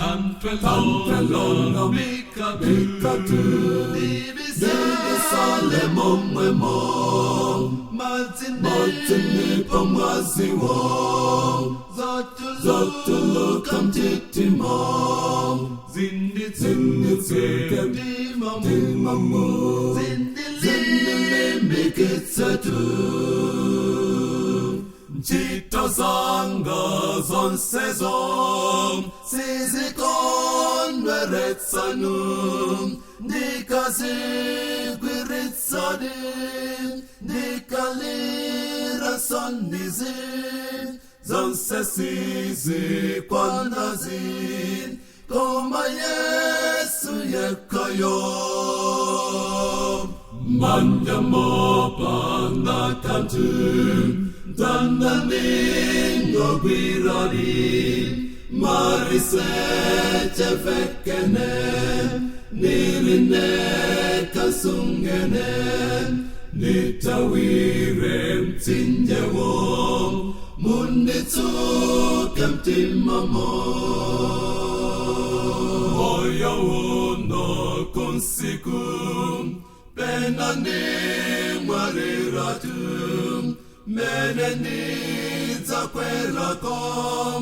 Tantwelonga mikatu Nibisale momwemo Matini pamwaziwo Zatulo kamtitimo Zinditsuke Dimamu Zindile mikitsatu Chito zanga zonsezo Sizikon veretsanum Nikazi kwiritsadim Nikalira sonizim Zonsesizi kwanazin Koma Yesu yekayom Manyamo panakantum Dandaningo birari Marise chefekene Nirine kasungene Nitawirem tinjewom Munditsu kamtimamo Oya uno konsikum Penani mariratum Meneni zakwelakom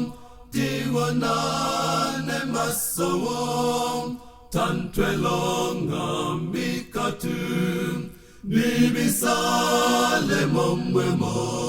Diwanane masawom Tantwelonga mikatum Bibisale momwemo